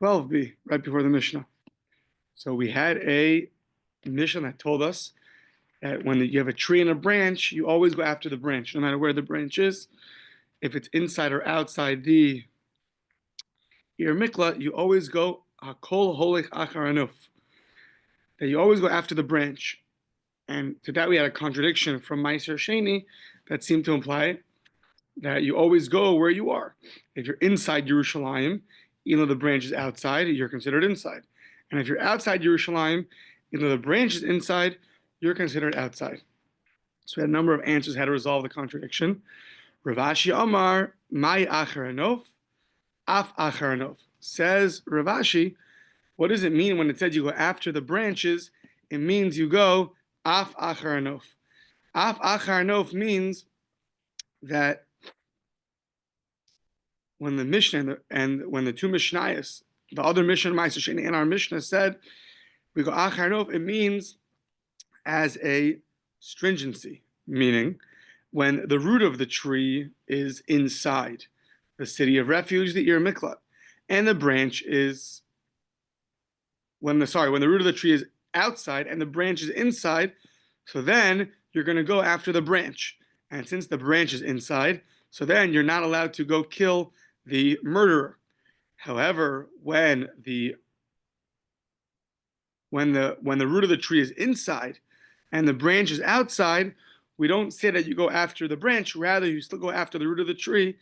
12b, right before the Mishnah. So we had a Mishnah that told us that when you have a tree and a branch, you always go after the branch, no matter where the branch is. If it's inside or outside the ear mikla, you always go hakol holich achar anuf. That you always go after the branch. And to that we had a contradiction from Meiser Sheni that seemed to imply that you always go where you are. If you're inside Yerushalayim, even though the branch is outside, you're considered inside. And if you're outside Yerushalayim, even though the branch is inside, you're considered outside. So we had a number of answers how to resolve the contradiction. Rav Ashi Amar, Mai Achar Anof, Af Achar Anof. Says Rav Ashi, what does it mean when it says you go after the branches? It means you go Af Achar Anof. Af Achar Anof means that when the Mishnah and when the two Mishnayos, the other Mishnah and our Mishnah said we go Achar Anof, it means as a stringency, meaning when the root of the tree is inside the city of refuge, the Ir Miklat, and the branch is when the root of the tree is outside and the branch is inside, so then you're going to go after the branch. And since the branch is inside, so then you're not allowed to go kill the murderer. However, when the root of the tree is inside and the branch is outside, we don't say that you go after the branch. Rather, you still go after the root of the tree,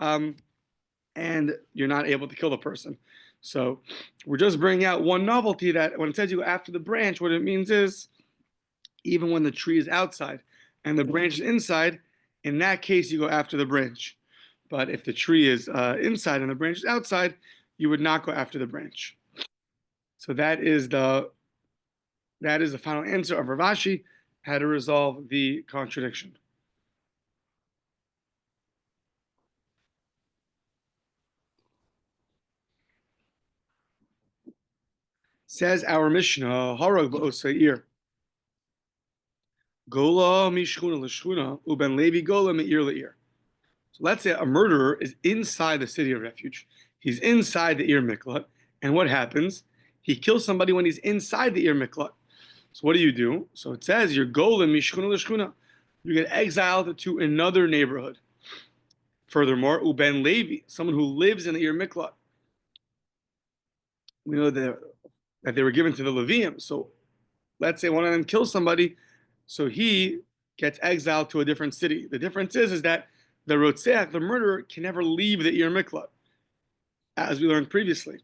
and you're not able to kill the person. So we're just bringing out one novelty that when it says you go after the branch, what it means is even when the tree is outside and the branch is inside, in that case, you go after the branch. But if the tree is inside and the branch is outside, you would not go after the branch. So that is the final answer of Rav Ashi, how to resolve the contradiction. Says our Mishnah, Harag ba'osair. Gola mishchuna l'shchuna, uben levi gola me'ir le'ir. So let's say a murderer is inside the city of refuge. He's inside the Ir Miklat. And what happens? He kills somebody when he's inside the Ir Miklat. So what do? So it says, you're gola mishchuna l'shchuna. You get exiled to another neighborhood. Furthermore, uben levi, someone who lives in the Ir Miklat. We know that they were given to the Levium. So let's say one of them kills somebody, so he gets exiled to a different city. The difference is that the Rotzeach, the murderer, can never leave the Ir Miklat, as we learned previously.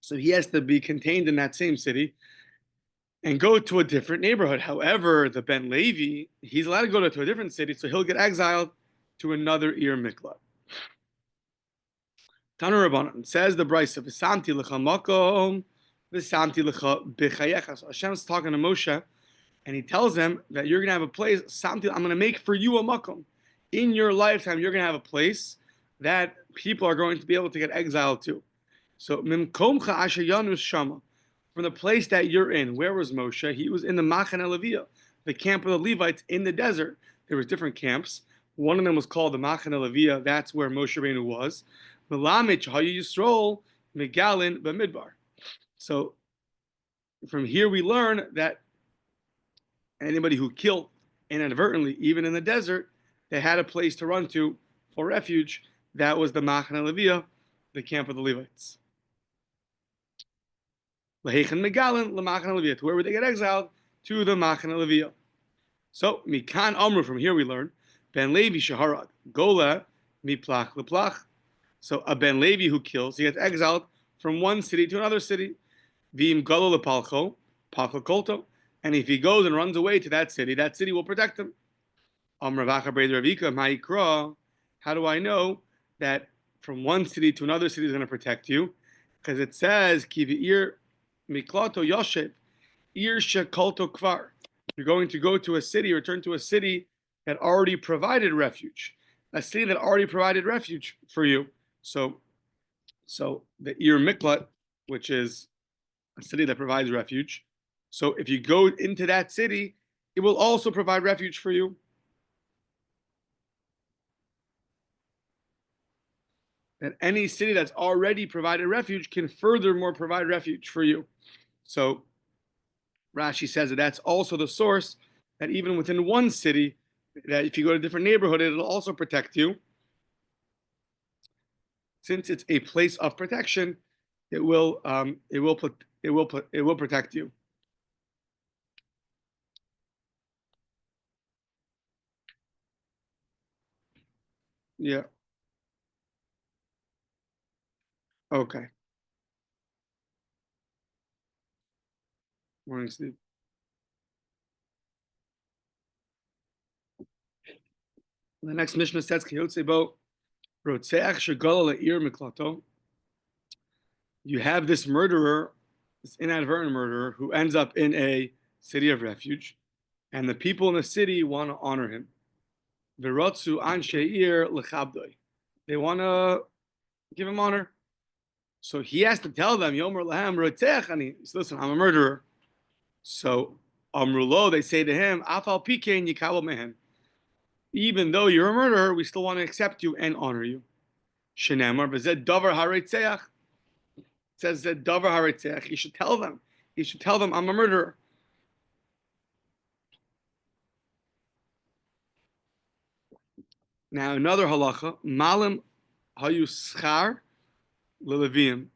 So he has to be contained in that same city and go to a different neighborhood. However, the Ben Levi, he's allowed to go to a different city, so he'll get exiled to another Ir Miklat. Tanu Rabbanan says the Brisa, V'samti l'cha makom, v'samti l'cha b'chayecha. So Hashem's talking to Moshe, and he tells him that you're going to have a place, Samti, I'm going to make for you a makom. In your lifetime, you're going to have a place that people are going to be able to get exiled to. So, Mimkomcha asher yanus shama, from the place that you're in. Where was Moshe? He was in the Machane Leviah, the camp of the Levites in the desert. There was different camps. One of them was called the Machane Leviah. That's where Moshe Rabbeinu was. Melamich hayu Yisrael megalin b'midbar. So, from here we learn that anybody who killed inadvertently, even in the desert, they had a place to run to for refuge. That was the Machane Leviah, the camp of the Levites. Lahechan Megalin, Lamachane Leviah. To where would they get exiled? To the Machane Leviah. So, Mikan Amru, from here we learn, Ben Levi Shaharad, Gola, Miplach Leplach. So, a Ben Levi who kills, he gets exiled from one city to another city. Vim Golo Lepalcho, Palcho Kolto. And if he goes and runs away to that city will protect him. How do I know that from one city to another city is going to protect you? Because it says, Kivi'ir miklato yoshev, ir shekolto kvar. You're going to go to a city, return to a city that already provided refuge. A city that already provided refuge for you. So the Ir Miklat, which is a city that provides refuge. So if you go into that city, it will also provide refuge for you. that any city that's already provided refuge can furthermore provide refuge for you. So Rashi says that that's also the source that even within one city, that if you go to a different neighborhood, it'll also protect you. Since it's a place of protection, it will protect you. Yeah. Okay. Morning, Steve. The next Mishnah says, you have this murderer, this inadvertent murderer, who ends up in a city of refuge, and the people in the city want to honor him. They want to give him honor. So he has to tell them, listen, I'm a murderer. So Amrulo, they say to him, Afal Pikein Yikabel Mehen. Even though you're a murderer, we still want to accept you and honor you. Shenemar, V'zed Davar Haretzeach. It says that Davar Haretzeach. He should tell them. He should tell them, I'm a murderer. Now another halacha, Malim Hayuschar Lelevim.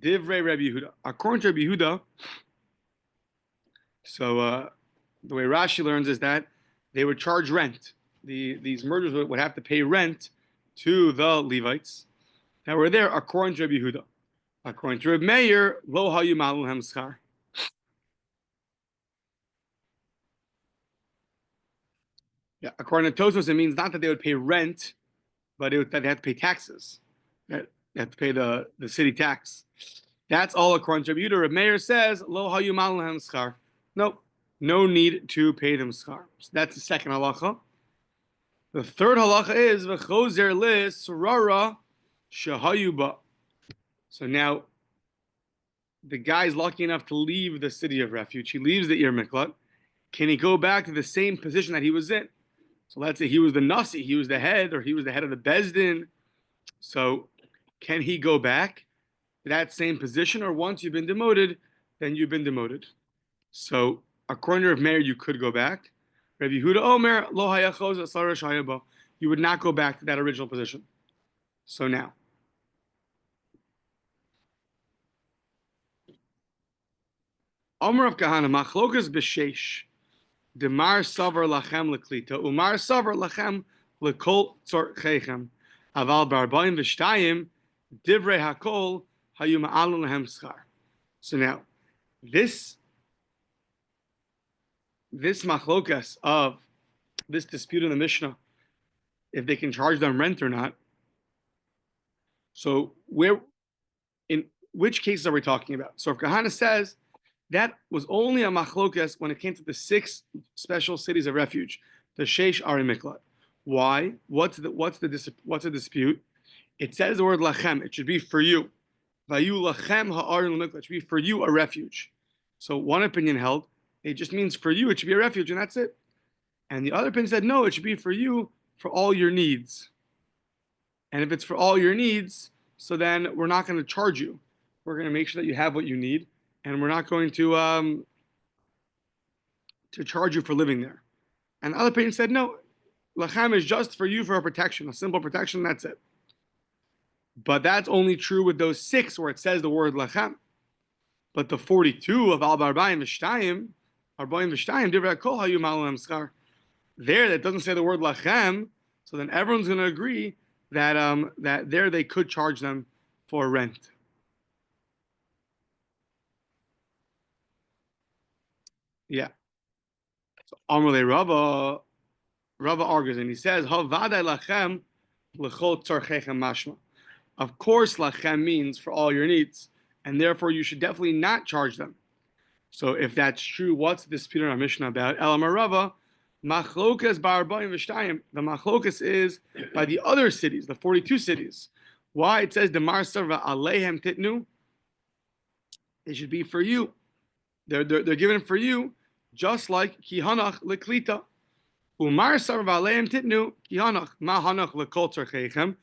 Divrei Rabbi Yehuda. According to Rabbi Yehuda, so the way Rashi learns is that they would charge rent. These murderers would have to pay rent to the Levites that were there, according to Rabbi Yehuda. According to Rabbi Meir, lo hayu maluhem schar. Yeah, according to Tosfos, it means not that they would pay rent, but that they had to pay taxes. That they have to pay the city tax. That's all according to Rabbi Yehuda. Rabbi Meir says, lo hayu maluhem schar. Nope, no need to pay them schar. So that's the second halacha. The third halacha is v'chozer li surara shehayuba. So now, the guy is lucky enough to leave the city of refuge. He leaves the Ir Miklat. Can he go back to the same position that he was in? So let's say he was the Nasi, he was the head, or he was the head of the Bezdin. So can he go back to that same position? Or once you've been demoted, then you've been demoted. So according to Rav Meir, you could go back. Rabbi Yehuda Omer, lo hayachoz asara shayaba. You would not go back to that original position. So now, Omer of Kahana, machlokas b'sheish, demar savar lachem leklita, umar savar lachem lekol tzorchechem, aval barbaim v'shtayim, divrei hakol hayu ma'alun lehem schar. So now, this machlokas of this dispute in the Mishnah, if they can charge them rent or not. So in which cases are we talking about? So if Kahana says that was only a machlokas when it came to the 6 special cities of refuge, the sheish are in Miklat. Why? What's the dispute? It says the word lachem. It should be for you. Vayu lachem ha'arin l'miklat. It should be for you a refuge. So one opinion held it just means for you it should be a refuge and that's it. And the other opinion said no, it should be for you for all your needs. And if it's for all your needs, so then we're not going to charge you. We're going to make sure that you have what you need, and we're not going to charge you for living there. And the other opinion said no, lachem is just for you for a protection, a simple protection. That's it. But that's only true with those 6 where it says the word lachem. But the 42 of al barbayim v'shtayim, arbayim v'shtayim divrei kol hayu maluhem schar. There, that doesn't say the word lachem. So then everyone's going to agree that that there they could charge them for rent. Yeah. So Amrulei Rava argues and he says, "Havadai lachem l'chol tzarchechem mashma." Of course, lachem means for all your needs, and therefore you should definitely not charge them. So if that's true, what's the dispute in our Mishnah about? Elamar Rava, machlokas ba'arbaim v'shtayim. The machlokas is by the other cities, the 42 cities. Why? It says, Demar sarva alehem titnu. It should be for you. They're given for you, just like kihanach leklita. Umar sarva alehem titnu kihanach ma hanach lekol tzarchechem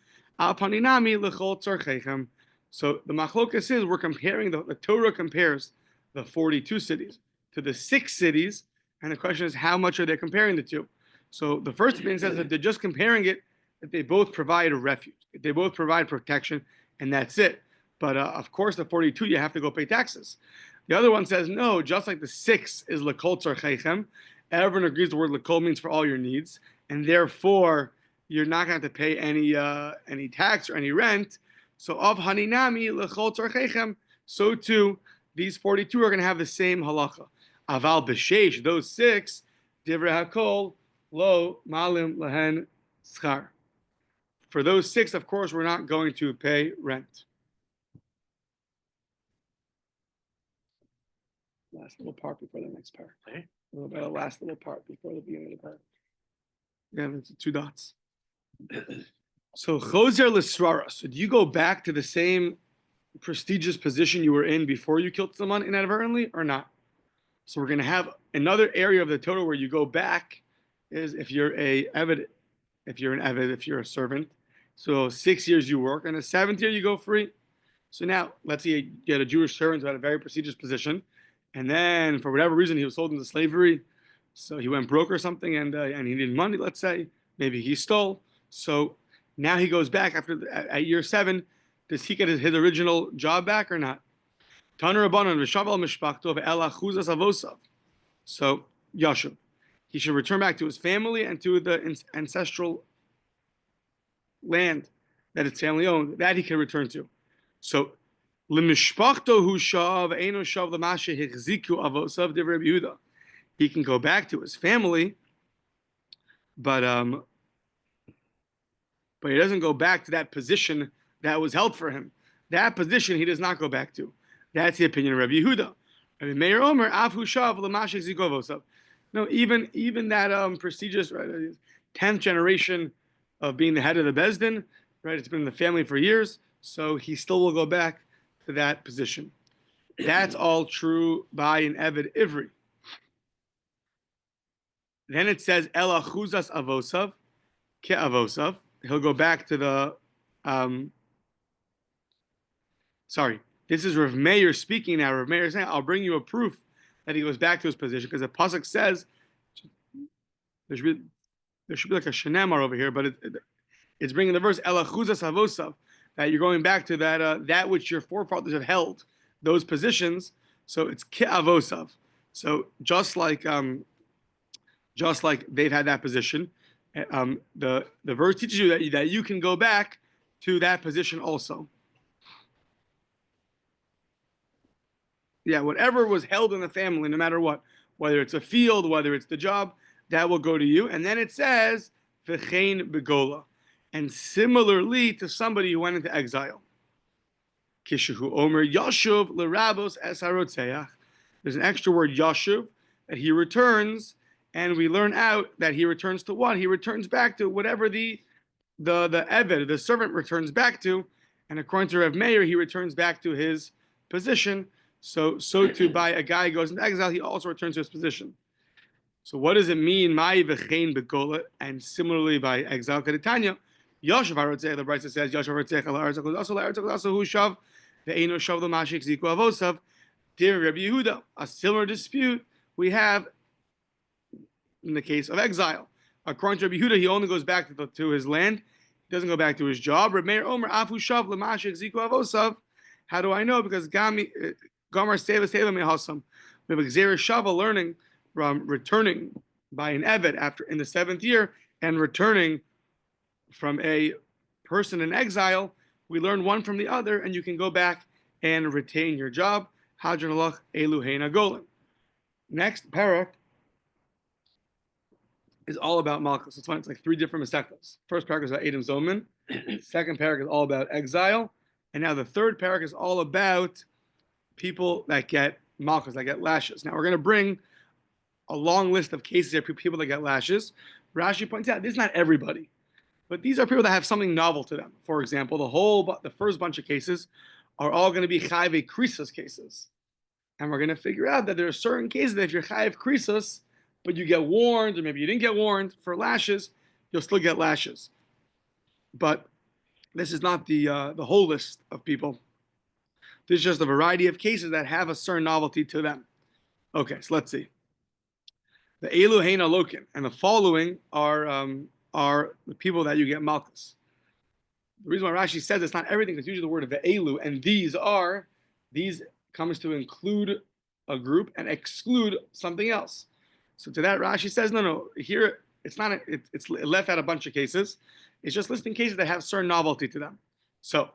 Al paninami lechol tzarchechem. So the machlokas is we're comparing the Torah compares the 42 cities to the 6 cities, and the question is how much are they comparing the two? So the first opinion says that they're just comparing it, that they both provide a refuge, they both provide protection, and that's it. But of course, the 42 you have to go pay taxes. The other one says no, just like the 6 is lekol tzarchechem. Everyone agrees the word lekol means for all your needs, and therefore you're not going to have to pay any tax or any rent. So of haninami lechol tzarchechem, so too these 42 are going to have the same halacha. Aval b'sheish, those 6, divrei hakol lo malim lehen schar. For those 6, of course, we're not going to pay rent. Last little part before the next part. Okay. The last little part before the beginning of the part. Yeah, it's 2 dots. So chozer l'srara. So do you go back to the same prestigious position you were in before you killed someone inadvertently, or not? So we're going to have another area of the Torah where you go back is if you're an eved, if you're a servant. So 6 years you work, and the 7th year you go free. So now let's say you get a Jewish servant who had a very prestigious position, and then for whatever reason he was sold into slavery, so he went broke or something, and he needed money. Let's say maybe he stole. So now he goes back at year 7. Does he get his original job back or not? So Yashuv, he should return back to his family and to the ancestral land that his family owned. That he can return to. So he can go back to his family, but he doesn't go back to that position that was held for him. That position he does not go back to. That's the opinion of Rabbi Yehuda. Rabbi Meir Omer, Afu Shav L'Mashik Zikovosav. No, even that prestigious 10th generation of being the head of the Bezdin, right? It's been in the family for years, so he still will go back to that position. That's all true by an Eved Ivri. Then it says Ela Chuzas Avosav Ke Avosav. He'll go back to the sorry, this is Rav Meir speaking now. Rav Meir is saying, I'll bring you a proof that he goes back to his position, because the pasuk says there should be like a shenemar over here, but it's bringing the verse Ela Chuzas Avosav, that you're going back to that which your forefathers have held, those positions. So it's Ke Avosav. So just like they've had that position, the verse teaches you that you can go back to that position also. Yeah, whatever was held in the family, no matter what, whether it's a field, whether it's the job, that will go to you. And then it says, V'chein begola. And similarly to somebody who went into exile. Kishuhu omer yashuv l'rabos es harotzeach. There's an extra word yashuv, that he returns, and we learn out that he returns to what? He returns back to whatever the eved, the servant, returns back to. And according to Rav Meir, he returns back to his position. So too by a guy who goes into exile, he also returns to his position. So what does it mean? Mai v'chein begola, and similarly by exile kedetanya, Yashav harotzeh. The Brisa says Yashav harotzeh ala arzakol also la'arzakol also hu shav ve'eino shav l'mashik ziku avosav. Dear Rabbi Yehuda, a similar dispute we have in the case of exile. According to Rabbi Yehuda, he only goes back to his land. He doesn't go back to his job. Rabbi Meir Omer afu shav l'mashik ziku avosav. How do I know? Because Gamar seva seva mehasam. We have a Gzeira Shava learning from returning by an Eved after in the 7th year and returning from a person in exile. We learn one from the other, and you can go back and retain your job. Hadron alach eluhein agolim. Next parak is all about Malchus. It's fun. It's like 3 different masechtas. First parak is about Edom Zoman. Second parak is all about exile, and now the third parak is all about people that get Malchus, that get lashes. Now we're going to bring a long list of cases of people that get lashes. Rashi points out this is not everybody, but these are people that have something novel to them. For example, the first bunch of cases are all going to be chayiv krisos cases, and we're going to figure out that there are certain cases that if you're chayiv krisos, but you get warned, or maybe you didn't get warned for lashes, you'll still get lashes. But This is not the whole list of people. This is just a variety of cases that have a certain novelty to them. Okay, so let's see. The Elu Heina Lokin, and the following are the people that you get Malchus. The reason why Rashi says it's not everything is usually the word of the Elu, and these comes to include a group and exclude something else. So to that Rashi says no. Here it's not. It's left out a bunch of cases. It's just listing cases that have certain novelty to them. So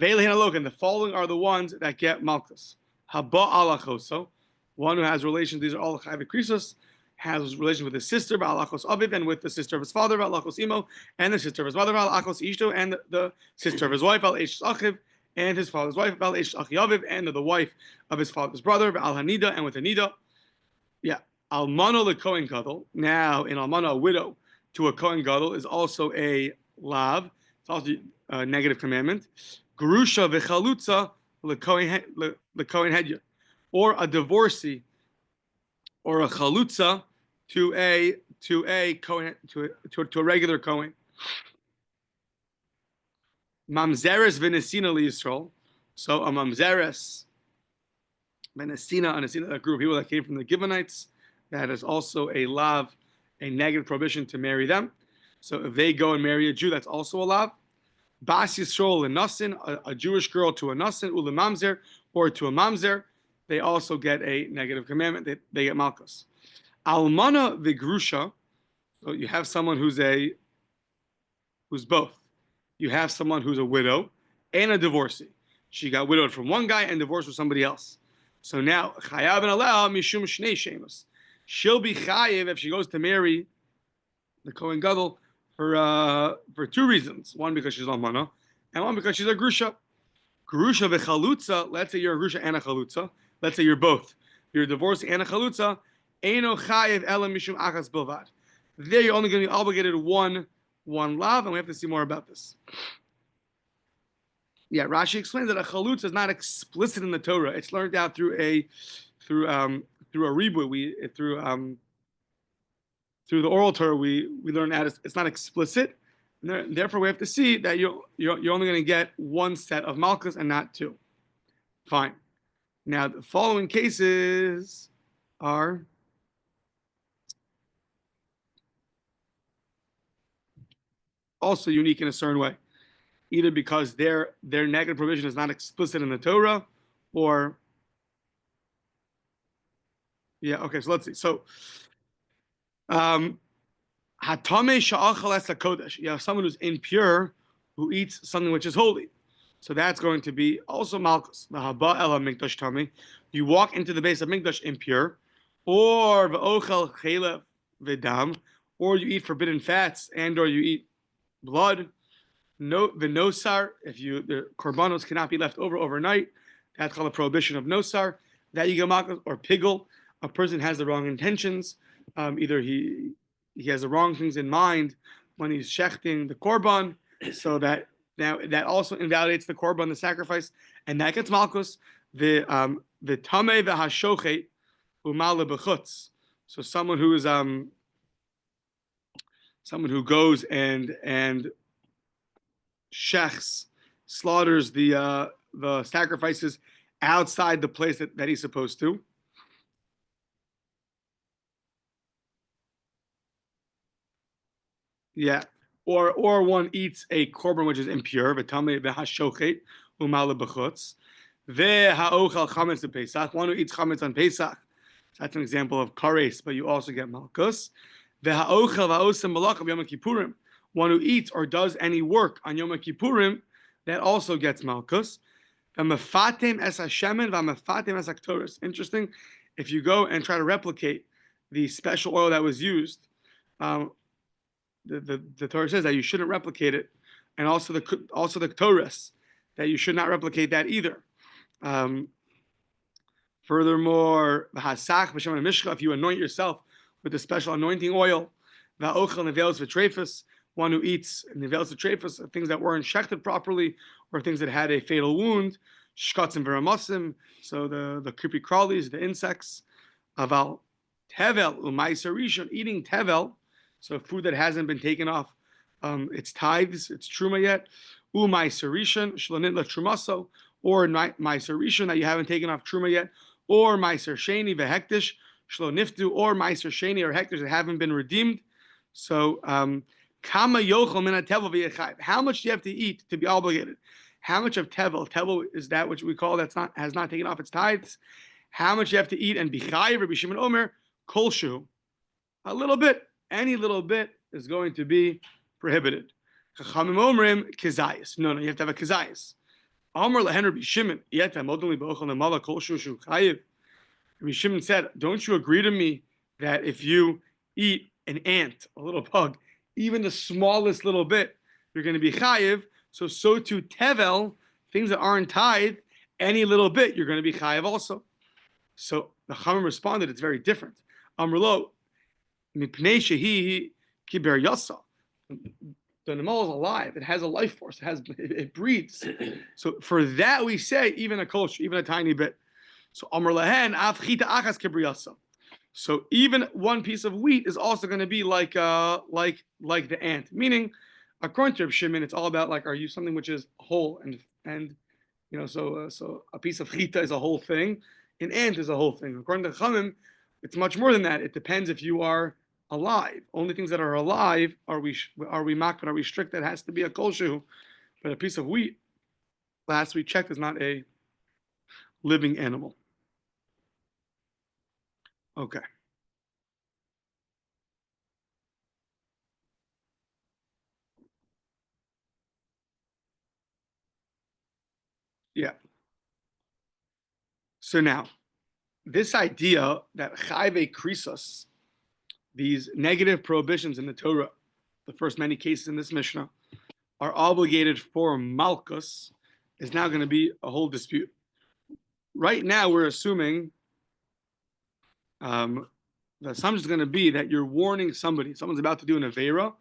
Ve'elu Heina Lokin, the following are the ones that get Malchus. Haba alachoso, one who has relations. These are all chayv krisos. Has relation with his sister, Ba'alachos Aviv, and with the sister of his father, Ba'alachos Imo, and the sister of his mother, Ba'alachos Ishto, and the sister of his wife, Ba'al-Eish Achiv, and his father's wife, Ba'al-Eish Achiv, and the wife of his father's brother, Ba'al-Hanida, and with Hanida. Yeah. Almano le Kohen Gadol. Now, in Almano, a widow to a Kohen Gadol is also a lav. It's also a negative commandment. Gerusha v'chalutza le Kohen Hedya. Or a divorcee, or a chalutza, to a Kohen, to a regular Kohen. Mamzeres v'nesina liYisrael. So a mamzeres, v'nesina, a group of people that came from the Givonites, that is also a lav, a negative prohibition to marry them. So if they go and marry a Jew, that's also a lav. Bas Yisrael l'nasin, a Jewish girl to a nasin, u'lemamzer, or to a mamzer, they also get a negative commandment. They get malchus. Almana v'grusha. So you have someone who's both. You have someone who's a widow and a divorcee. She got widowed from one guy and divorced with somebody else. So now chayav and aleh mishum shnei shemus. She'll be chayiv if she goes to marry the Kohen Gadol for two reasons. One, because she's almana, and one, because she's a grusha. Grusha v'chalutza. Let's say you're a grusha and a chalutza. Let's say you're both. You're a divorcee and a chalutza. Eino chayiv ela mishum achas bilvad. There you're only going to be obligated one lav, and we have to see more about this. Yeah, Rashi explains that a chalutza is not explicit in the Torah. It's learned out through a ribui. Through the oral Torah we learn out it's not explicit. And therefore, we have to see that you're only going to get one set of malchus and not two. Fine. Now the following cases are also unique in a certain way, either because their negative provision is not explicit in the Torah, or okay. So let's see. So, hatame sha'achal es hakodesh. You have someone who's impure who eats something which is holy. So that's going to be also malchus. V'haba ela mikdash tame. You walk into the base of mikdash impure, or v'ochel chelev v'dam, or you eat forbidden fats or you eat blood. No, the nosar, the korbanos cannot be left over overnight. That's called a prohibition of nosar. That you get malchus. Or pigel. A person has the wrong intentions. Either he has the wrong things in mind when he's shechting the korban, so that now that also invalidates the korban, the sacrifice, and that gets malchus. The tameh v'hashochet u'mal lebechutz. So someone who is someone who goes and shechs, slaughters the sacrifices outside the place that he's supposed to. Yeah. Or one eats a korban which is impure, v'tamei v'hashochet u'mal lebechutz, v'ha'ochal chametz Pesach, one who eats chametz on Pesach. That's an example of kares, but you also get malchus. V'ha'ochal v'osem malach of Yom Kippurim, one who eats or does any work on Yom Kippurim, that also gets malchus. V'mefatem es hashemen v'mefatem es haktoros. Interesting. If you go and try to replicate the special oil that was used, the Torah says that you shouldn't replicate it, and also the Torahs, that you should not replicate that either. Furthermore, if you anoint yourself with a special anointing oil, one who eats nevelos v'trefus, things that weren't shechted properly, or things that had a fatal wound, shkatzim v'ramasim, so the creepy crawlies, the insects, aval tevel u'maiser rishon, eating tevel, so food that hasn't been taken off its tithes, its truma yet, Meiser Rishon shelo nitla trumaso, or Meiser Rishon that you haven't taken off truma yet, or Meiser Sheni vehektish shelo niftu, or Meiser Sheni or hektish that haven't been redeemed. So, kama yochel min hatevel v'yechayiv. How much do you have to eat to be obligated? How much of tevel? Tevel is that which we call has not taken off its tithes. How much you have to eat and be chayiv? Rabbi Shimon Omer kolshu. A little bit. Any little bit is going to be prohibited. Chachamim omrim kezayis. No, you have to have a kezayis. Amar lehen Rabbi Shimon yet modli b'ochel nemala kolshu shu chayiv. Rabbi Shimon said, "Don't you agree to me that if you eat an ant, a little bug, even the smallest little bit, you're going to be chayiv? So too tevel, things that aren't tithe, any little bit, you're going to be chayiv also." So the Chachamim responded, it's very different. Amrlo, mipnei shehi kiber yasa. The animal is alive. It has a life force. It breathes. So for that we say even a kosher, even a tiny bit. So Amr lahen af chita achas kiber yasa. So even one piece of wheat is also going to be like the ant. Meaning, according to Reb Shimon, it's all about like, are you something which is whole and so a piece of chita is a whole thing, an ant is a whole thing. According to Chachamim, it's much more than that. It depends if you are alive. Only things that are alive are we makbid, are we strict? That has to be a kolshu. But a piece of wheat, last we checked, is not a living animal. Okay. Yeah. So now, this idea that chayve krisos, these negative prohibitions in the Torah, the first many cases in this Mishnah, are obligated for malchus, is now going to be a whole dispute. Right now, we're assuming the assumption is going to be that you're warning somebody, someone's about to do an aveira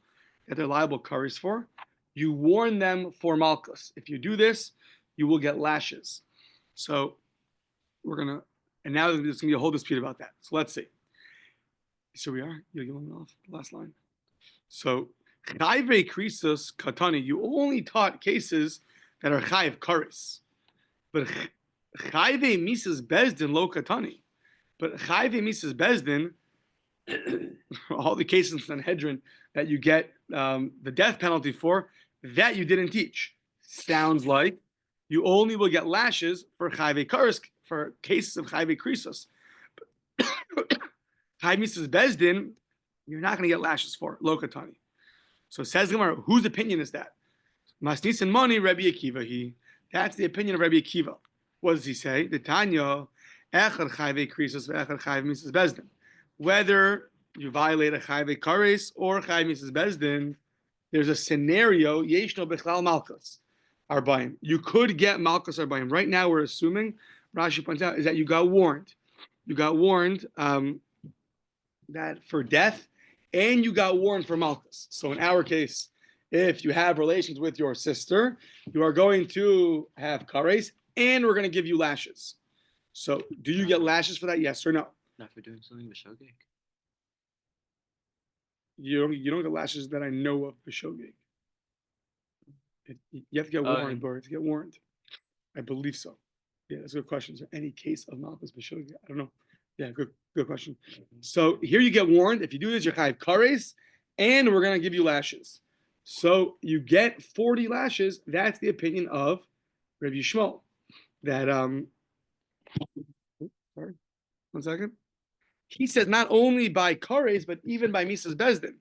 that they're liable kares for. You warn them for malchus. If you do this, you will get lashes. So and now there's going to be a whole dispute about that. So let's see. So we are. You're going off the last line. So chayve krisos katani. You only taught cases that are chayiv kares, but chayve misas bezdin lo katani. But chayve misas bezdin, all the cases in Sanhedrin that you get the death penalty for, that you didn't teach. Sounds like you only will get lashes for chayve kares, for cases of chayve krisos. Chayve misas bezdin, you're not going to get lashes for lo katani. So says Gemara, whose opinion is that? Masnis and money, Rabbi Akiva. That's the opinion of Rabbi Akiva. What does he say? The Tanya, echad chayve krisos, echad chayve misas bezdin. Whether you violate a chayve kares or chayve misas bezdin, there's a scenario, yeshno bechlal malchus arbaim. You could get malchus arbaim. Right now, we're assuming, Rashi points out, is that you got warned. You got warned that for death, and you got warned for malchus. So in our case, if you have relations with your sister, you are going to have kares, and we're going to give you lashes. So do you get lashes for that? Yes or no? Not for doing something b'shogeg. You don't get lashes that I know of b'shogeg. You have to get warned, Boris, to get warned. I believe so. Yeah, that's a good question. Is there any case of malchus b'shogeg? I don't know. Yeah, good question. So here you get warned. If you do this, you're chayiv kares, and we're going to give you lashes. So you get 40 lashes. That's the opinion of Rabbi Yishmael. That sorry, 1 second. He says not only by kares, but even by misas bezdin.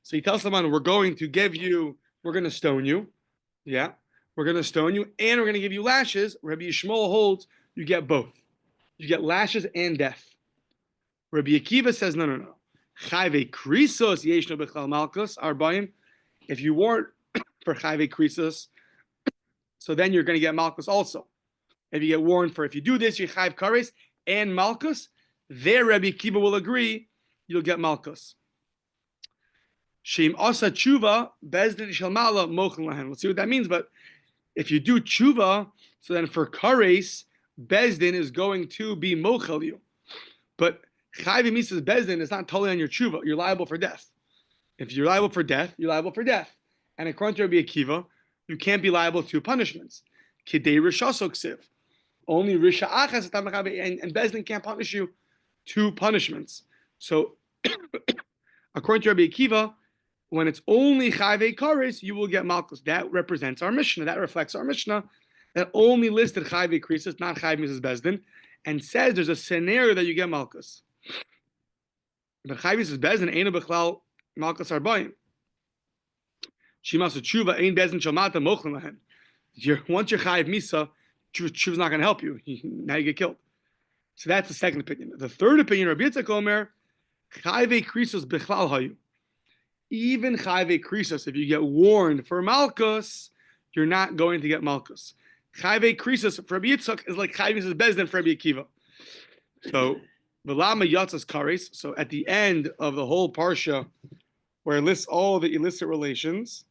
So he tells someone, we're going to stone you. Yeah, we're going to stone you, and we're going to give you lashes. Rabbi Yishmael holds you get both. You get lashes and death. Rabbi Akiva says, no. Chayve krisos yeshno bechlal malchus arbaim. If you warn for chayve krisos, so then you're going to get malchus also. If you get warned for, if you do this, you chayv kares and malchus, there Rabbi Akiva will agree, you'll get malchus. Sheim asa tshuva bezdin shalmala mochen lahen. We'll see what that means, but if you do tshuva, so then for kares, bezdin is going to be mochel you. But chayv misas bezdin is not totally on your tshuva. You're liable for death. If you're liable for death, you're liable for death. And according to Rabbi Akiva, you can't be liable to punishments. Kidei rishaso ksiv. Only risha achas and Bezdin can't punish you 2 punishments. So, according to Rabbi Akiva, when it's only chayvei kares, you will get malchus. That represents our Mishnah. That reflects our Mishnah that only listed chayvei krisis, not chayv Mrs. Bezdin, and says there's a scenario that you get malchus. But chayv Mrs. Bezdin ain't a bechlal malchus arbayim. Shimas tshuva ain't Bezdin shalmata mochlin lahem. Once you're chayv misa, tshuva's not going to help you. Now you get killed. So that's the second opinion. The third opinion, Rabbi Yitzchak Omer, chayvei krisis bechlal hayu. Even chayvei krisis, if you get warned for malchus, you're not going to get malchus. Chayvei krisis for Rabbi Yitzchak is like chayv Mrs. Bezdin for Rabbi Akiva. So, v'lama yatzas kares. So at the end of the whole parsha, where it lists all the illicit relations,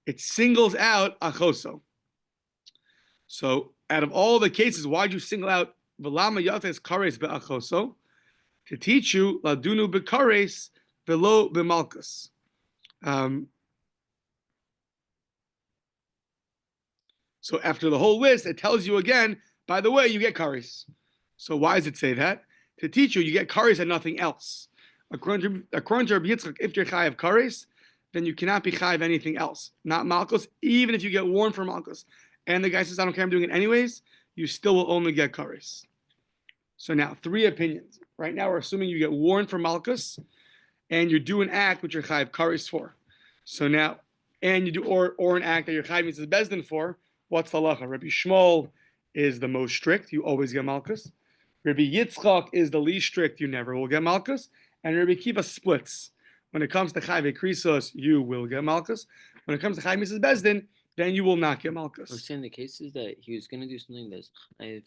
it singles out achoso. So out of all the cases, why'd you single out v'lama yatzas kares be'achoso? To teach you ladunu be'kares v'lo be'malchus. So after the whole list, it tells you again, by the way, you get kares. So why does it say that? To teach you, you get kares and nothing else. According to Rabbi Yitzchak, if you're chayav kares, then you cannot be chayav anything else. Not malchus, even if you get warned for malchus. And the guy says, I don't care, I'm doing it anyways, you still will only get kares. So now, 3 opinions. Right now, we're assuming you get warned for malchus, and you do an act which you're chayav kares for. So now, and you do or an act that you're chayav Mrs. Bezdin for. What's the halacha? Rabbi Shmuel is the most strict. You always get malchus. Rabbi Yitzchak is the least strict. You never will get malchus. And Rabbi Akiva splits. When it comes to chayvei krisos, you will get malchus. When it comes to chayav Mrs. Bezdin, then you will not get malchus. We're saying the cases that he was going to do something that's chayav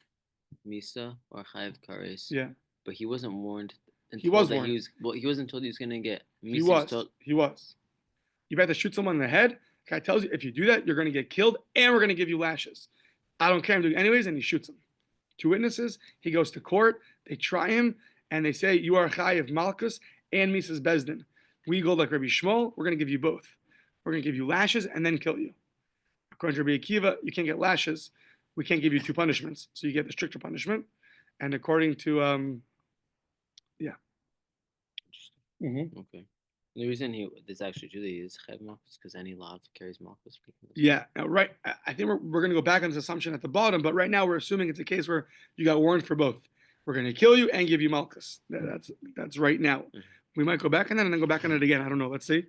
misa or chayav kares. Yeah. But he wasn't warned. He was warned. He wasn't told he was going to get misa. He was. You better shoot someone in the head. Guy tells you, if you do that, you're going to get killed, and we're going to give you lashes. I don't care, I'm doing it anyways, and he shoots him. 2 witnesses, he goes to court, they try him, and they say, you are chayav malchus and Mrs. Bezdin. We go like Rabbi Shmuel, we're going to give you both. We're going to give you lashes and then kill you. According to Rabbi Akiva, you can't get lashes. We can't give you 2 punishments. So you get the stricter punishment. And according to, Okay. The reason this actually Julie is chayav malchus because any law carries malchus. Yeah, right. I think we're going to go back on this assumption at the bottom, but right now we're assuming it's a case where you got warned for both. We're going to kill you and give you malchus. That's right now. Mm-hmm. We might go back on that and then go back on it again. I don't know. Let's see.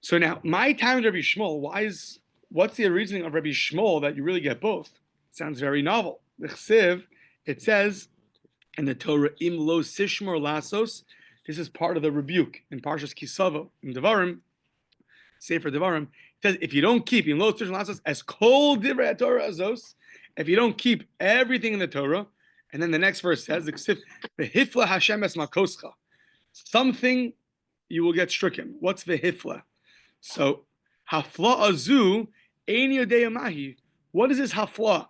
So now, my time with Rabbi Shmuel, what's the reasoning of Rabbi Shmuel that you really get both? It sounds very novel. The chsiv, it says in the Torah, im lo sishmor lasos. This is part of the rebuke in Parshas Kisavo in Devarim, Sefer Devarim. It says, if you don't keep, in lo sishmor lasos, as kol divrei Torah azos, if you don't keep everything in the Torah, and then the next verse says, the chsiv, v'hifla Hashem es makoscha. Something you will get stricken. What's v'hifla? So, hafla azu, ein yodei mahi. What is this hafla?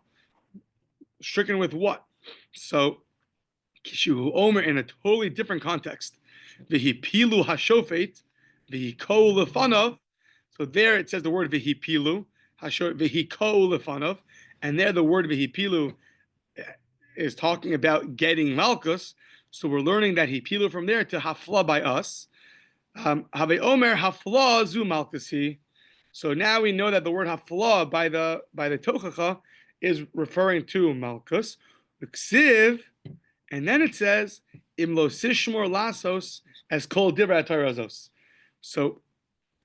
Stricken with what? So, Kishu Omer in a totally different context. V'hipilu hashofet, v'hiko lefanav. So there it says the word v'hipilu, v'hiko lefanav, and there the word v'hipilu is talking about getting malchus. So we're learning that hipilu from there to hafla by us. Have Omer hafla zu malchusi. So now we know that the word hafla by the tochacha is referring to malchus. The ksiv. And then it says, im lo sishmor lasos as kol divrei Torah. So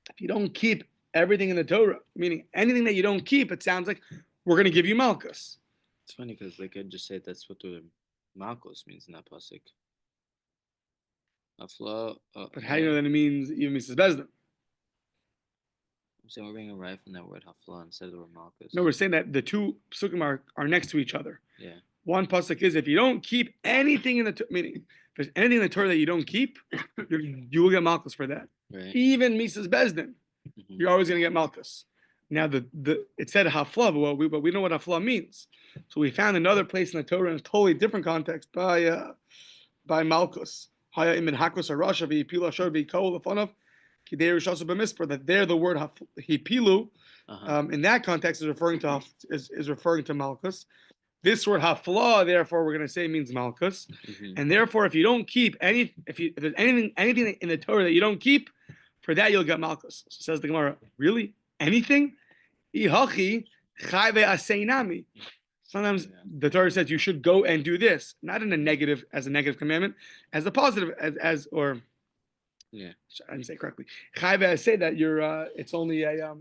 if you don't keep everything in the Torah, meaning anything that you don't keep, it sounds like we're going to give you malchus. It's funny because they could just say that's what the malchus means in that pasuk. But how do you know that it means even Mrs. Bezdin? I'm saying we're being arrived from that word hafla instead of the word malchus. No, we're saying that the 2 psukim are next to each other. Yeah. One pasuk is if you don't keep anything in the meaning, if there's anything in the Torah that you don't keep, you will get malchus for that. Right. Even Mrs. Bezdin, you're always going to get malchus. Now it said hafla, but we know what hafla means. So we found another place in the Torah in a totally different context by malchus. Haya imin hakos arasha v'yipila shor v'yikol lefonav kidei rishaso b'mispar, that there the word hipilu in that context is referring to malchus. This word hafla, therefore, we're going to say means malchus, and therefore, if you don't keep if there's anything in the Torah that you don't keep, for that you'll get malchus. So says the Gemara, really anything? Ihachi chayve aseinami. Sometimes the Torah says you should go and do this, not in a negative commandment, as a positive or. Yeah, I didn't say it correctly. Chayve say that you're. It's only a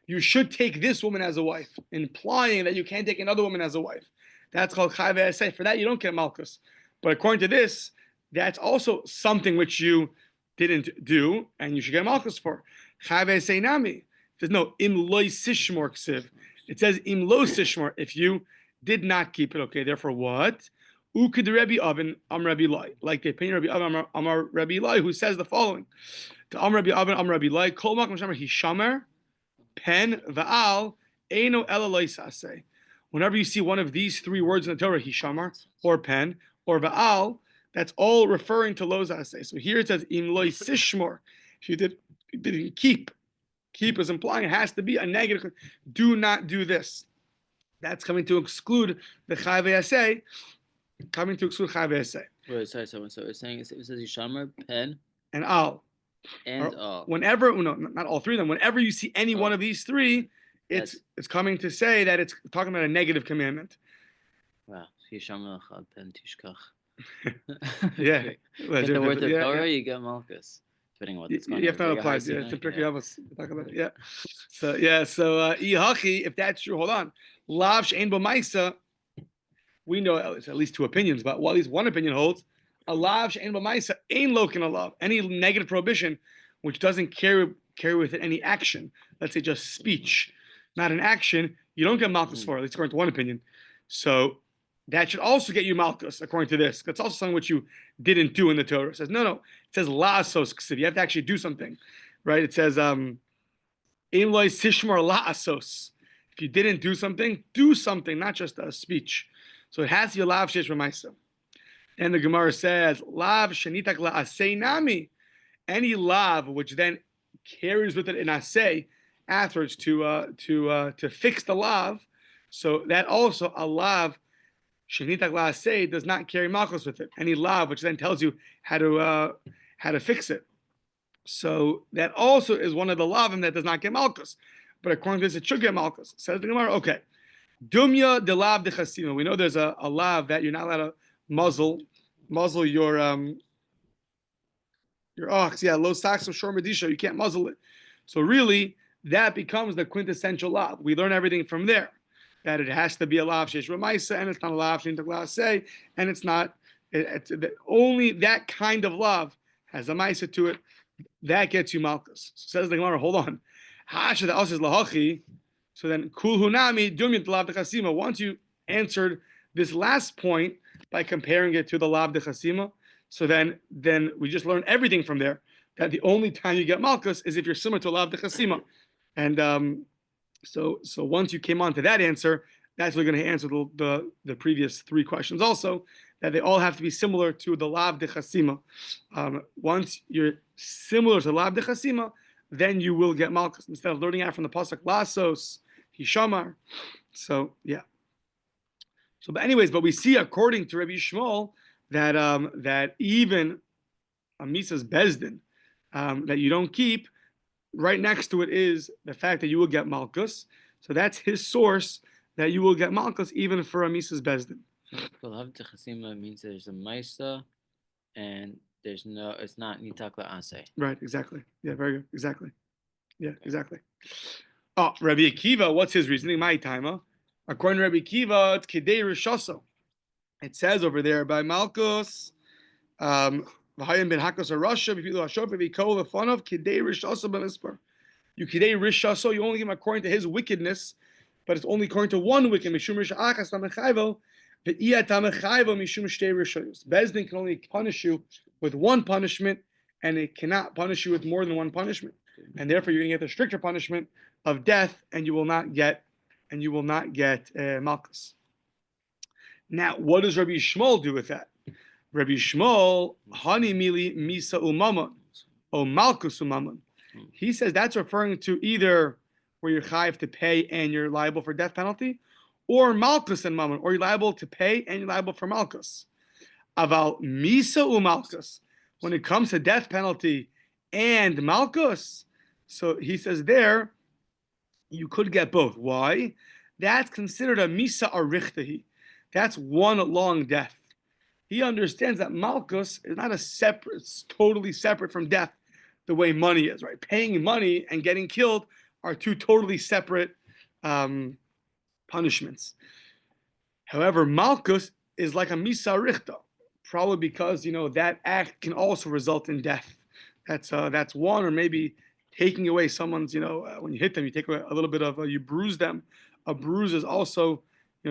you should take this woman as a wife, implying that you can't take another woman as a wife. That's called chayve say. For that you don't get malchus. But according to this, that's also something which you didn't do, and you should get malchus for. Chayve say nami. There's no im loy sishmor ksiv. It says im lo sishmor if you did not keep it. Okay, therefore what? Ukid Rabbi Oven Rabbi Lai, like the opinion of Rabbi Oven Amar Rabbi Lai, who says the following: to Rabbi Oven Rabbi Lai, Kol Makom Shamer Hishamer Pen Va'al Eino Ela Loisase. Whenever you see one of these three words in the Torah, Hishamer or Pen or Va'al, that's all referring to Lozase. So here it says Im Loi Sishmor. If you didn't keep is implying it has to be a negative. Do not do this. That's coming to exclude the Chayve Aseh. Coming to exclude chayve aseh. Wait, sorry. So it's saying it says Yishamer, pen, and al, Whenever, not all three of them. Whenever you see any one of these three, it's coming to say that it's talking about a negative commandment. Wow, Yishamer pen tishkach. Yeah, get the word of Torah, you get malchus. Depending on what it's going you have to apply. Yeah, to Pirkei Avos. Talk about it. Yeah. So ihachi, if that's true, hold on. Lav she'ein bo ma'isa. We know at least two opinions, but while at least one opinion holds, a lav she'ein b'maisa ain lokin a lav. Any negative prohibition which doesn't carry with it any action, let's say just speech, not an action, you don't get malchus for, at least according to one opinion. So that should also get you malchus, according to this. That's also something which you didn't do in the Torah. It says, no. It says la'asos ksiv. You have to actually do something, right? It says, im loy sishmor la'asos. If you didn't do something, not just a speech. So it has to be a lav sheish b'maisa. And the Gemara says, lav shenitak la'asei nami. Any lav which then carries with it an asei afterwards to fix the lav. So that also a lav shenitak la'asei does not carry malchus with it. Any lav which then tells you how to fix it. So that also is one of the lavim that does not get malchus. But according to this, it should get malchus. Says the Gemara, okay. Dumya de lav de chasima. We know there's a lav that you're not allowed to muzzle your ox. Yeah, lo saxo shor medisha. You can't muzzle it. So really, that becomes the quintessential lav. We learn everything from there. That it has to be a lav sheish remaisa, and it's not a lav shein takla say, and it's not. Only that kind of lav has a maisa to it. That gets you malchus. So says the Gemara, hold on. Hasha the is lahachi. So then, kul hunami dumyat lav de chasima. Once you answered this last point by comparing it to the lav de chasima, so then we just learned everything from there. That the only time you get malchus is if you're similar to lav de chasima, and so once you came on to that answer, that's really going to answer the previous three questions also. That they all have to be similar to the lav de chasima. Once you're similar to lav de chasima, then you will get malchus instead of learning out from the pasuk lasos. Hishamar. So yeah. But we see according to Rabbi Shmuel that even a Misa's Bezdin that you don't keep, right next to it is the fact that you will get malchus. So that's his source that you will get malchus even for a Misa's Bezdin. Lav de chasima means there's a Maisa and it's not nitakla aseh. Right, exactly. Yeah, very good. Exactly. Yeah, exactly. Oh, Rabbi Akiva, what's his reasoning? My timer. According to Rabbi Akiva, it's Kidei Rishoso. It says over there by Malchus, V'hayim ben Hakos Arasha, B'pilu Hashop, V'ikol L'fon of Kidei Rishoso b'mispar. You Kidei Rishoso, you only give him according to his wickedness, but it's only according to one wicked. Mishum Risha'achas Tamechayvo, V'iyat Tamechayvo Mishum Shtei Rishoyos. Bezdin can only punish you with one punishment, and it cannot punish you with more than one punishment. And therefore, you're going to get the stricter punishment of death, and you will not get malchus. Now, what does Rabbi Shmuel do with that? Rabbi Shmuel, hani mili misa umama, O malchus umamun. He says that's referring to either where you're chayiv to pay and you're liable for death penalty, or malchus and mammon, or you're liable to pay and you're liable for malchus. Aval misa umalchus. When it comes to death penalty and malchus, so he says there, you could get both. Why? That's considered a misa arichtahi. That's one long death. He understands that malchus is not a separate, it's totally separate from death the way money is, right? Paying money and getting killed are two totally separate punishments. However, malchus is like a misa arichta, probably because, that act can also result in death. That's one, or maybe taking away someone's, when you hit them, you take away a little bit of, you bruise them. A bruise is also,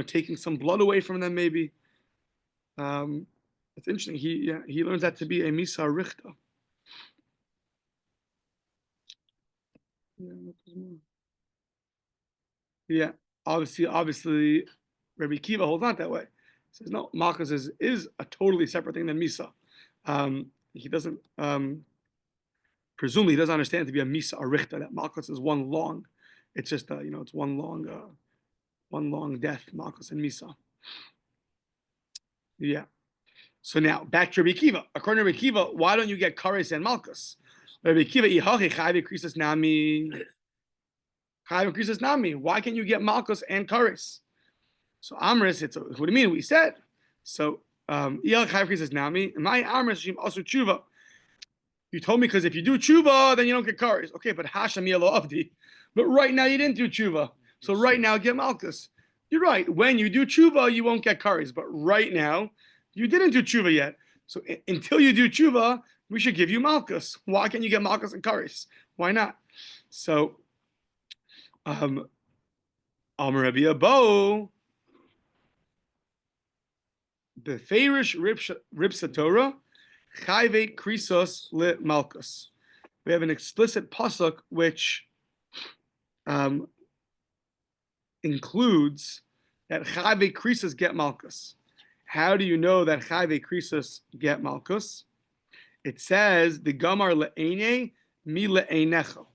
taking some blood away from them, maybe. It's interesting. He learns that to be a misa richta. Yeah, obviously, Rabbi Kiva holds not that way. He says no, malchus is a totally separate thing than misa. He doesn't. Presumably, he doesn't understand it to be a misa arichta. That malchus is one long. It's just it's one long death. Malchus and misa. Yeah. So now back to Rabbi Kiva. According to Rabbi Kiva, why don't you get kares and malchus? Rabbi Kiva ihachi chayv krisis nami. Chayv krisis nami. Why can't you get malchus and kares? So amris, what do you mean? We said. So ihachi chayv krisis nami. My amris shim asu tshuva. You told me because if you do tshuva, then you don't get kares. Okay, but hasham yelo avdi. But right now you didn't do tshuva. So right now get malchus. You're right. When you do tshuva, you won't get kares. But right now, you didn't do tshuva yet. So until you do tshuva, we should give you malchus. Why can't you get malchus and kares? Why not? So, Amar Rabbi Abo, Beferish Ripsa Torah, Chayve Krisos Le Malchus. We have an explicit pasuk which includes that Chayve Krisos get malchus. How do you know that Chayve Krisos get malchus? It says the Gamar le'ene mi le'enecha.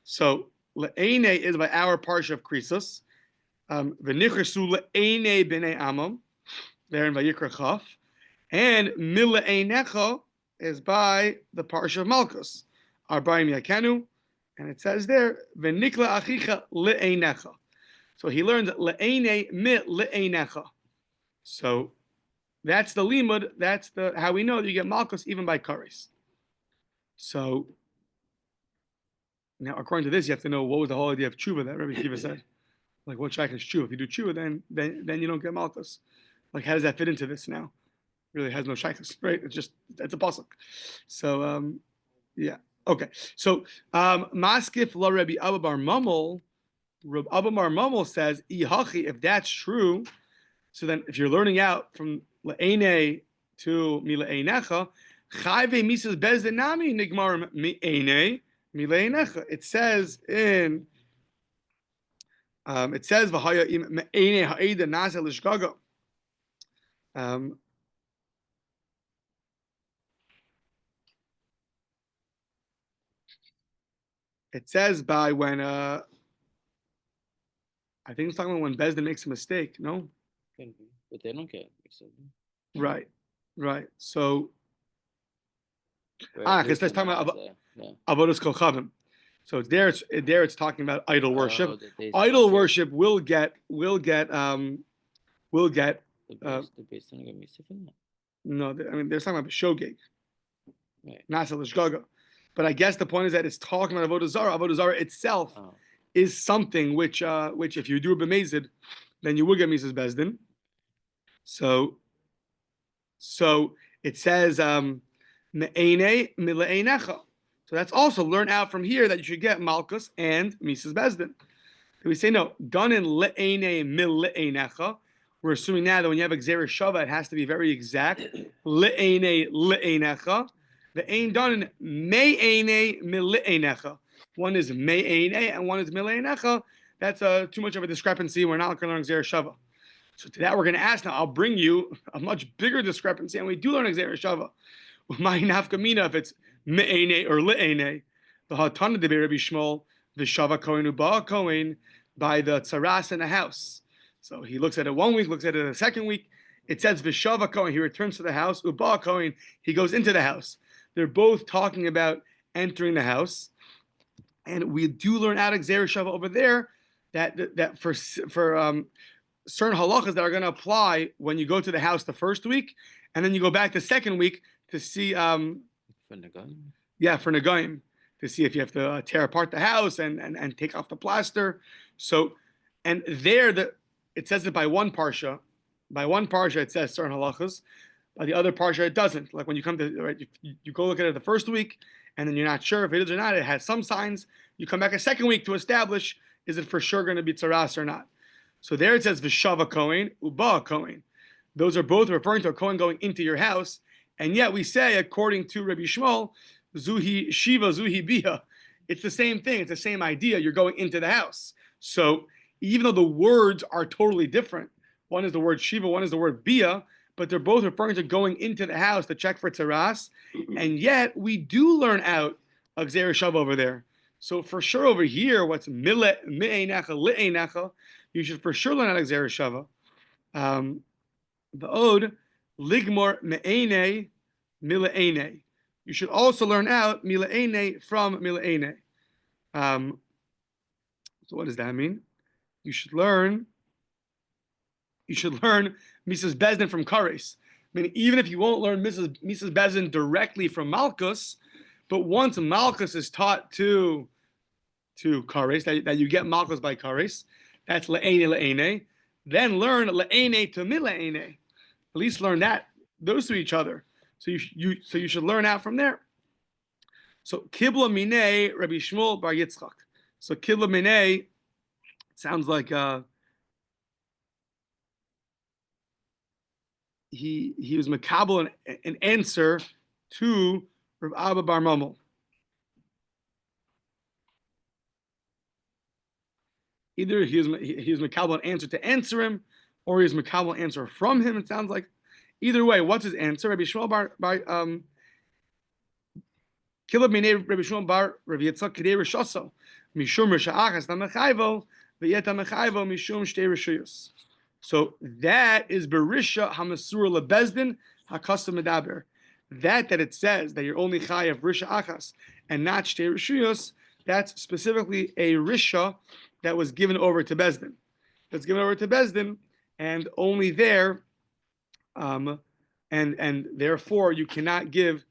So le'ene is by our parsha of Krisos. V'nichresu le'ene b'nei Amam. There in Vayikra Chaf. And mi le'enecha is by the parsha of Malchus. Arbaim yakenu. And it says there, v'nikla achicha le'enecha. So he learns le'ene mi le'enecha. So that's the limud. That's how we know that you get malchus even by kares. So now, according to this, you have to know what was the whole idea of tshuva that Rabbi Kiva said. Like, what shaykh is tshuva? If you do tshuva, then you don't get malchus. Like, how does that fit into this now? Really has no shaykhs, right? It's a pasuk. So yeah, okay. So maskif la Rabbi Abba Bar Mamel. Rabbi Abba Bar Mamel says, ihachi, if that's true. So then, if you're learning out from le'ene to mile'enecha, chayve misas bezdin nami nigmar mi'ene mile'enecha. It says v'haya me'ene ha'eda nasa l'shgaga. It says by when I think it's talking about when bezdin makes a mistake. No. But they don't get Right. So, because that's talking about avodas kochavim. So it's talking about idol worship. Idol worship will get. The base don't get mixed in that. No, they're talking about shogeg, Right. nasa l'shgaga. But I guess the point is that it's talking about avodah zarah. Avodah zarah itself is something which if you do a b'mezid, then you will get misas bezdin. So it says me'ene mile'enecha. So that's also learn out from here that you should get malchus and misas bezdin. We say no, done in le'ene mile'enecha. We're assuming now that when you have a gzera shava, it has to be very exact. Le'ene le'enecha. The ain done in me'ene mile'enecha. One is me'ene and one is mile'enecha. That's too much of a discrepancy. We're not going to learn gzera shava. So to that we're going to ask now. I'll bring you a much bigger discrepancy, and we do learn gzera shava. My nafkamina if it's me'ene or le'ene. The hatana de Rabbi Shmuel, the shava kohen uba kohen, by the tzaras in the house. So he looks at it 1 week, looks at it the second week. It says v'shava kohen, he returns to the house. Uba kohen, he goes into the house. They're both talking about entering the house, and we do learn out of Gzeira Shava over there that for certain halachas that are going to apply when you go to the house the first week, and then you go back the second week to see For Nagayim? for Nagayim, to see if you have to tear apart the house and take off the plaster. So, and there it says it by one parsha. By one parsha it says certain halachas. By the other parsha it doesn't. Like when you come to you go look at it the first week, and then you're not sure if it is or not. It has some signs. You come back a second week to establish, is it for sure going to be tzaras or not? So there it says v'shava kohen, uba kohen. Those are both referring to a kohen going into your house. And yet we say, according to Rabbi Shmuel, zuhi shiva, zuhi bia. It's the same thing. It's the same idea. You're going into the house. So even though the words are totally different, one is the word shiva, one is the word bia, but they're both referring to going into the house to check for tzaras. And yet we do learn out a Gzeira Shava over there. So for sure over here, what's mi'einecha, li'einecha, you should for sure learn out a Gzeira Shava. The ode, ligmor me'ene, mile'ene. You should also learn out mile'ene from mile'ene. So what does that mean? You should learn Mrs. Bezdin from Kares. I mean, even if you won't learn Mrs. Bezdin directly from Malkus, but once Malkus is taught to Kares, that you get Malkus by Kares, that's le'ene, then learn le'ene to mile'ene. At least learn those to each other. So you should learn out from there. So Kibla Minei Rabbi Shmuel Bar Yitzchak. So Kibla Minei sounds like he was makabel an answer to Rav Abba Bar Mamel. Either he was makabel an answer to answer him, or he was makabel an answer from him. It sounds like. Either way, what's his answer? Rabbi Shmuel Bar Kilab Minei Rabbi Shmuel Bar Rav Yitzchak Kedei Rishoso Mishum Risha'achas Namechayvo V'yet Namechayvo Mishum Shtei Rishuyos. So that is Berisha Hamasura Lebezdin Hakasam Medaber. That it says that you're only chayav Risha Achas and not Shtei Rishuyos, that's specifically a Risha that was given over to Bezdin. That's given over to Bezdin, and only there, and therefore you cannot give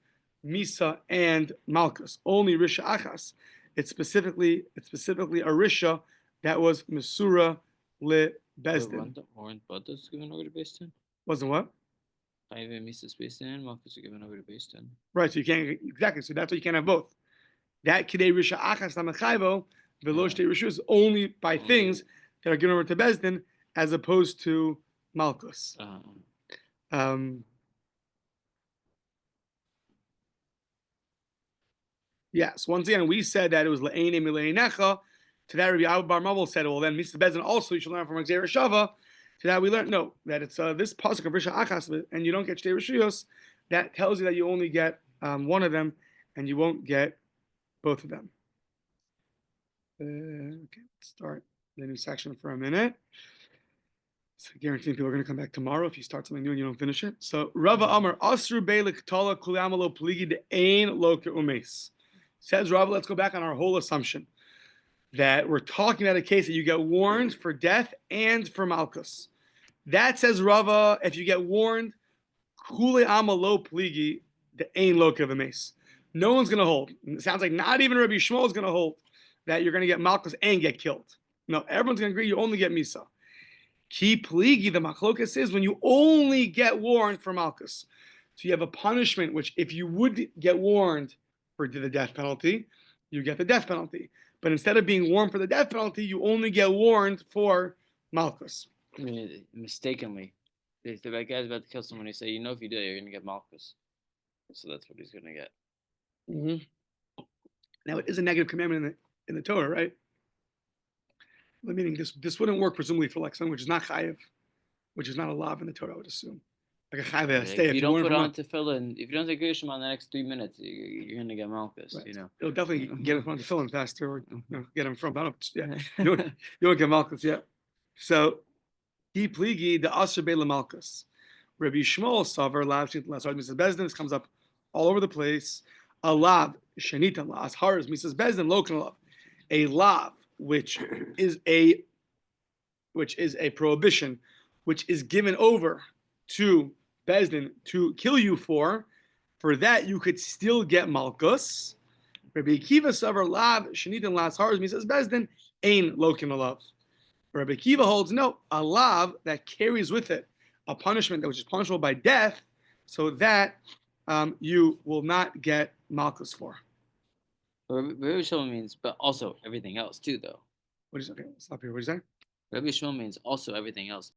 Misa and Malkus. Only Risha Achas. It's specifically a Risha that was Mesura Le Bezdin. Weren't Badas given over to Bezdin? Wasn't what? Chayve Mises Bezdin, Malkus are given over to Bezdin. Right, so you can't exactly. So that's why you can't have both. That Kidei Risha Achas Namechayvo Velo Shtei Rishus is only by things that are given over to Bezdin as opposed to Malkus. Yes, once again, we said that it was Le'ene Mileinecha. To that, Rabbi Abba Bar Mamel said, well, then Mr. Bezdin also you should learn from Gzeira Shava. To that, we learned, no, that it's this pasuk of Risha Achas, and you don't get Shtei Rishuyos. That tells you that you only get one of them, and you won't get both of them. Okay, let's start the new section for a minute. So guaranteeing people are going to come back tomorrow if you start something new and you don't finish it. So Rava Amar Asru Beilik Tala Kulamalo Pligi de Ain Loka Umes. Says Rava, let's go back on our whole assumption that we're talking about a case that you get warned for death and for Malkus. That says Rava, if you get warned, Kule Amalo Pligi de Ain Loka Umes. No one's going to hold. It sounds like not even Rabbi Shmuel is going to hold that you're going to get Malkus and get killed. No, everyone's going to agree you only get Misa. Ki pligi, the machlokas is when you only get warned for Malkus. So you have a punishment, which if you would get warned for the death penalty, you get the death penalty. But instead of being warned for the death penalty, you only get warned for Malkus. I mean, mistakenly. If the bad guy's about to kill someone, they say, you know, if you do it, you're going to get Malkus. So that's what he's going to get. Mm-hmm. Now, it is a negative commandment in the Torah, right? Meaning this wouldn't work presumably for like someone which is not chayiv, which is not a lav in the Torah, I would assume. Like a chayve Like, stay. if you you're don't put from on tefillin, if you don't take Gershom in the next 3 minutes, you're gonna get Malkus. Right. You know. It'll definitely get in front of the film faster, or get him from. I don't. Yeah, you don't get Malkus yet. So he pligi the Asher Bela Malkus. Rabbi Shmuel Savar Lav Shnit Las. Mrs. Bezdin. This comes up all over the place. A lav Shanita Las Haras Mrs. Bezdin Lokan Lav. A lav which is a prohibition, which is given over to Bezdin to kill you for that you could still get Malkus. Rabbi Akiva Savar Lav Shanit Las Haras Mrs. Bezdin Ain Lokan Lav. Rabbi Akiva holds no, a lav that carries with it a punishment which is punishable by death, so that you will not get malchus for. Rabbi Shmuel means, but also everything else too, though. What is okay? Stop here. What is that? Rabbi Shmuel means also everything else.